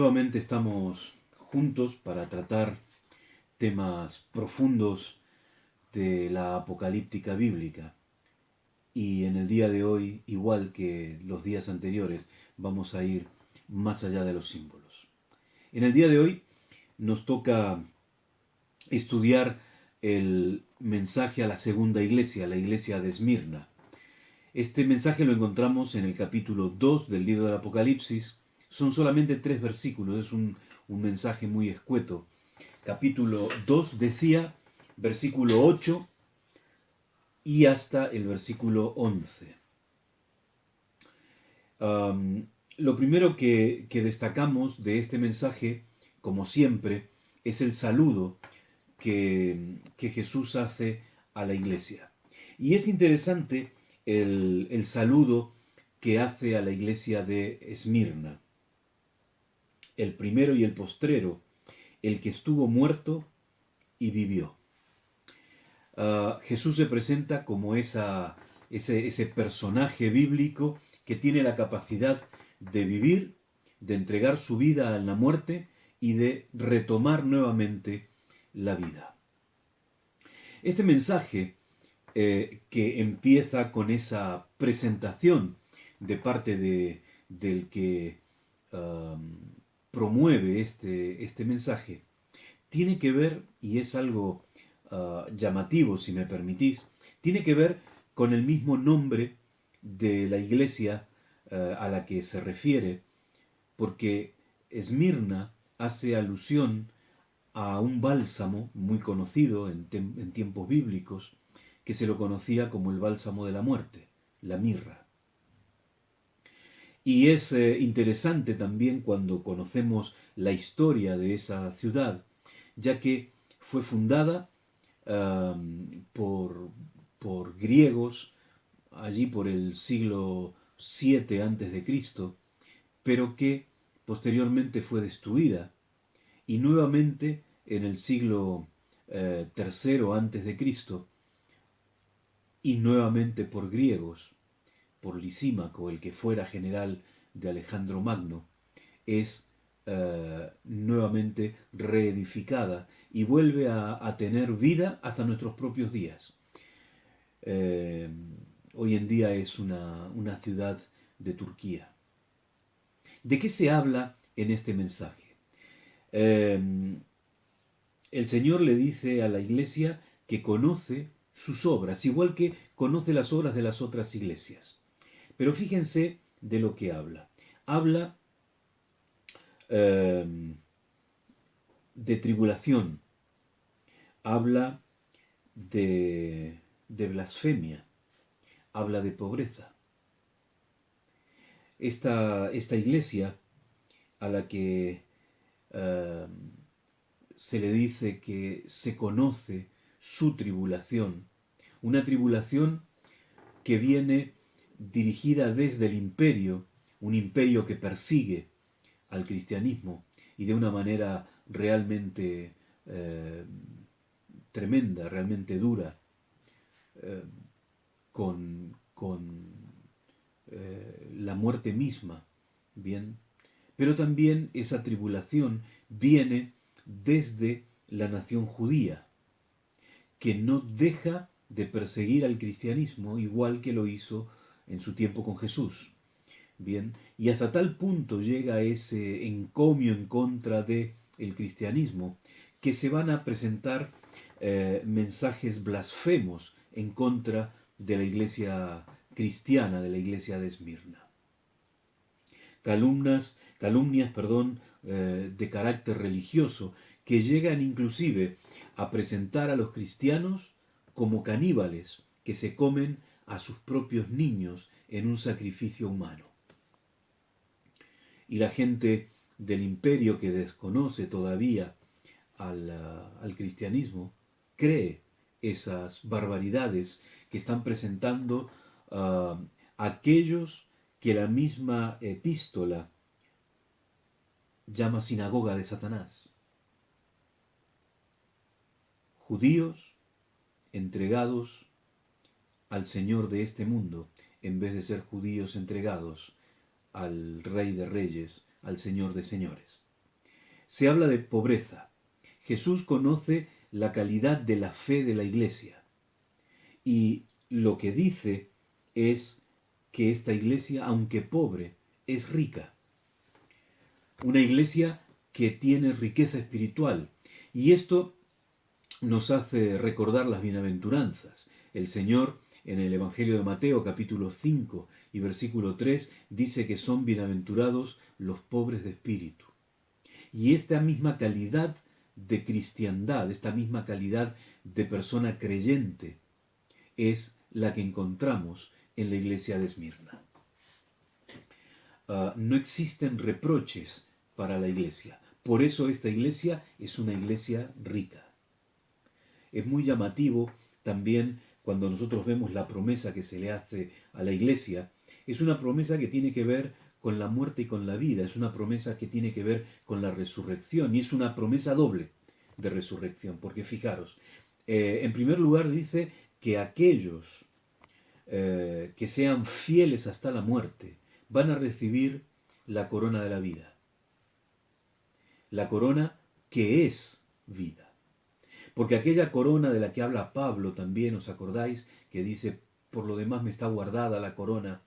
Nuevamente estamos juntos para tratar temas profundos de la apocalíptica bíblica. Y en el día de hoy, igual que los días anteriores, vamos a ir más allá de los símbolos. En el día de hoy nos toca estudiar el mensaje a la segunda iglesia, la iglesia de Esmirna. Este mensaje lo encontramos en el capítulo 2 del libro del Apocalipsis. Son solamente 3 versículos, es un mensaje muy escueto. Capítulo 2 decía, versículo 8 y hasta el versículo 11. Lo primero que destacamos de este mensaje, como siempre, es el saludo que Jesús hace a la iglesia. Y es interesante el saludo que hace a la iglesia de Esmirna. El primero y el postrero, el que estuvo muerto y vivió. Jesús se presenta como ese personaje bíblico que tiene la capacidad de vivir, de entregar su vida a la muerte y de retomar nuevamente la vida. Este mensaje que empieza con esa presentación de parte del que promueve este mensaje, tiene que ver, y es algo llamativo, si me permitís, tiene que ver con el mismo nombre de la iglesia a la que se refiere, porque Esmirna hace alusión a un bálsamo muy conocido en tiempos bíblicos, que se lo conocía como el bálsamo de la muerte, la mirra. Y es interesante también cuando conocemos la historia de esa ciudad, ya que fue fundada por griegos allí por el siglo VII a.C., pero que posteriormente fue destruida y nuevamente en el siglo III a.C. y nuevamente por griegos, por Lisímaco, el que fuera general de Alejandro Magno, es nuevamente reedificada y vuelve a tener vida hasta nuestros propios días. Hoy en día es una ciudad de Turquía. ¿De qué se habla en este mensaje? El Señor le dice a la iglesia que conoce sus obras, igual que conoce las obras de las otras iglesias. Pero fíjense de lo que habla. Habla de tribulación, habla de blasfemia, habla de pobreza. Esta iglesia a la que se le dice que se conoce su tribulación, una tribulación que viene dirigida desde el imperio, un imperio que persigue al cristianismo y de una manera realmente tremenda, realmente dura, con la muerte misma, bien. Pero también esa tribulación viene desde la nación judía, que no deja de perseguir al cristianismo igual que lo hizo en su tiempo con Jesús. Bien, y hasta tal punto llega ese encomio en contra de el cristianismo que se van a presentar mensajes blasfemos en contra de la iglesia cristiana, de la iglesia de Esmirna. Calumnias, de carácter religioso que llegan inclusive a presentar a los cristianos como caníbales que se comen a sus propios niños en un sacrificio humano. Y la gente del imperio que desconoce todavía al cristianismo cree esas barbaridades que están presentando aquellos que la misma epístola llama sinagoga de Satanás. Judíos entregados al Señor de este mundo, en vez de ser judíos entregados al Rey de Reyes, al Señor de Señores. se habla de pobreza. Jesús conoce la calidad de la fe de la iglesia y lo que dice es que esta iglesia, aunque pobre, es rica. Una iglesia que tiene riqueza espiritual. Y esto nos hace recordar las bienaventuranzas. El Señor en el Evangelio de Mateo capítulo 5 y versículo 3 dice que son bienaventurados los pobres de espíritu. Y esta misma calidad de cristiandad, esta misma calidad de persona creyente es la que encontramos en la iglesia de Esmirna. No existen reproches para la iglesia. Por eso esta iglesia es una iglesia rica. Es muy llamativo también cuando nosotros vemos la promesa que se le hace a la iglesia. Es una promesa que tiene que ver con la muerte y con la vida. Es una promesa que tiene que ver con la resurrección. Y es una promesa doble de resurrección. Porque fijaros, en primer lugar dice que aquellos que sean fieles hasta la muerte van a recibir la corona de la vida. La corona que es vida. Porque aquella corona de la que habla Pablo también, ¿os acordáis? Que dice, por lo demás me está guardada la corona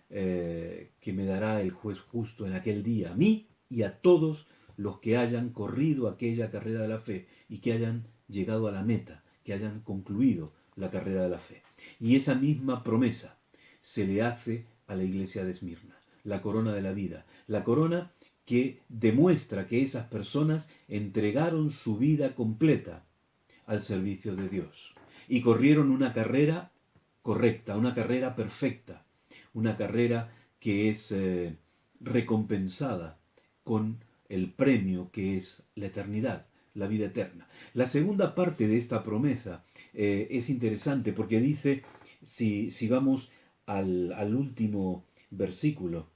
que me dará el juez justo en aquel día, a mí y a todos los que hayan corrido aquella carrera de la fe y que hayan llegado a la meta, que hayan concluido la carrera de la fe. Y esa misma promesa se le hace a la iglesia de Esmirna, la corona de la vida, la corona que demuestra que esas personas entregaron su vida completa al servicio de Dios y corrieron una carrera correcta, una carrera perfecta, una carrera que es recompensada con el premio que es la eternidad, la vida eterna. La segunda parte de esta promesa es interesante porque dice, si vamos al último versículo,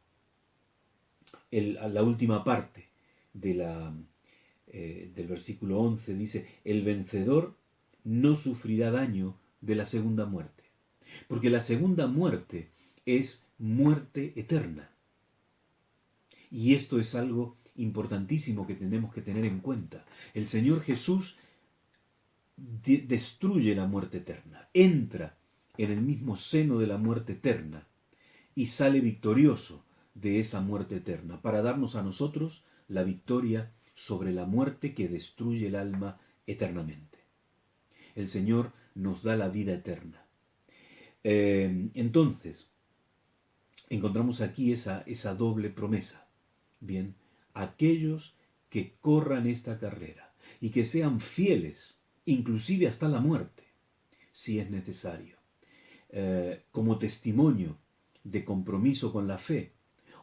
a la última parte del versículo 11, dice, el vencedor no sufrirá daño de la segunda muerte. Porque la segunda muerte es muerte eterna. Y esto es algo importantísimo que tenemos que tener en cuenta. El Señor Jesús destruye la muerte eterna, entra en el mismo seno de la muerte eterna y sale victorioso de esa muerte eterna para darnos a nosotros la victoria sobre la muerte que destruye el alma eternamente. El Señor nos da la vida eterna. Entonces, encontramos aquí esa doble promesa. Bien, aquellos que corran esta carrera y que sean fieles, inclusive hasta la muerte, si es necesario, como testimonio de compromiso con la fe,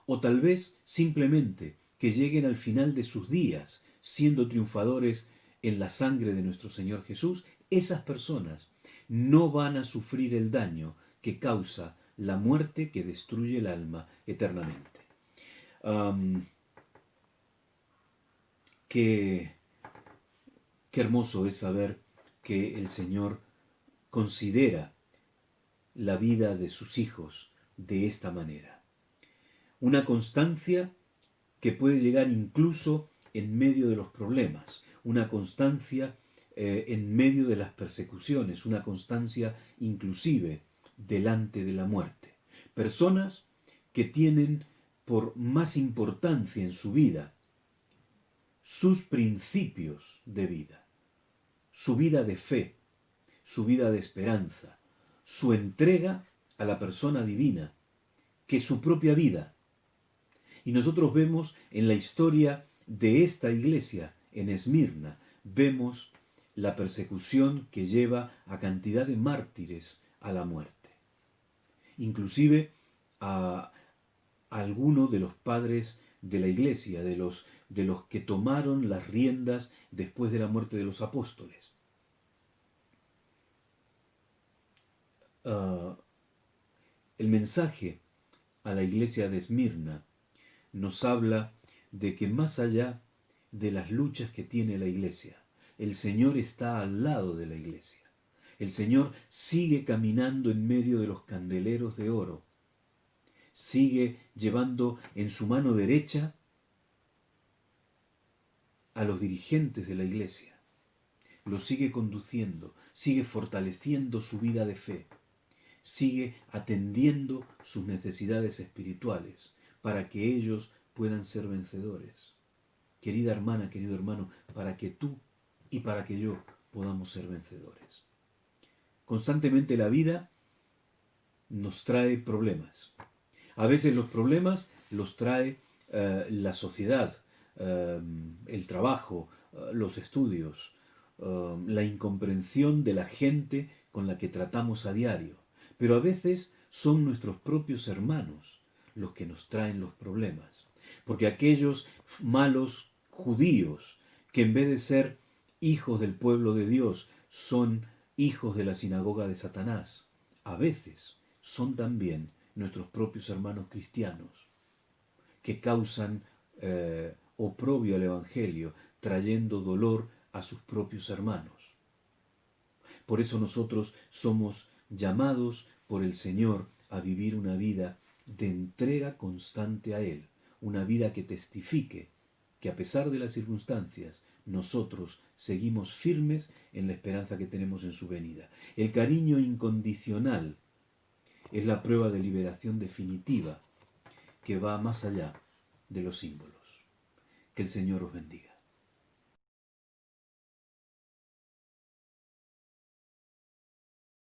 o tal vez simplemente que lleguen al final de sus días siendo triunfadores en la sangre de nuestro Señor Jesús, esas personas no van a sufrir el daño que causa la muerte que destruye el alma eternamente. Qué hermoso es saber que el Señor considera la vida de sus hijos de esta manera. Una constancia que puede llegar incluso en medio de los problemas, una constancia en medio de las persecuciones, una constancia inclusive delante de la muerte. Personas que tienen por más importancia en su vida sus principios de vida, su vida de fe, su vida de esperanza, su entrega a la persona divina, que su propia vida. Y nosotros vemos en la historia de esta iglesia en Esmirna, vemos la persecución que lleva a cantidad de mártires a la muerte. Inclusive a alguno de los padres de la iglesia, de los que tomaron las riendas después de la muerte de los apóstoles. El mensaje a la iglesia de Esmirna nos habla de que más allá de las luchas que tiene la iglesia, el Señor está al lado de la iglesia. El Señor sigue caminando en medio de los candeleros de oro. Sigue llevando en su mano derecha a los dirigentes de la Iglesia, los sigue conduciendo, sigue fortaleciendo su vida de fe, sigue atendiendo sus necesidades espirituales para que ellos puedan ser vencedores. Querida hermana, querido hermano, para que tú y para que yo podamos ser vencedores. Constantemente la vida nos trae problemas. A veces los problemas los trae la sociedad, el trabajo, los estudios, la incomprensión de la gente con la que tratamos a diario. Pero a veces son nuestros propios hermanos los que nos traen los problemas. Porque aquellos malos judíos que en vez de ser hijos del pueblo de Dios son hijos de la sinagoga de Satanás, a veces son también nuestros propios hermanos cristianos que causan oprobio al Evangelio, trayendo dolor a sus propios hermanos. Por eso nosotros somos llamados por el Señor a vivir una vida de entrega constante a Él, una vida que testifique que a pesar de las circunstancias, nosotros seguimos firmes en la esperanza que tenemos en su venida. El cariño incondicional es la prueba de liberación definitiva que va más allá de los símbolos. Que el Señor os bendiga.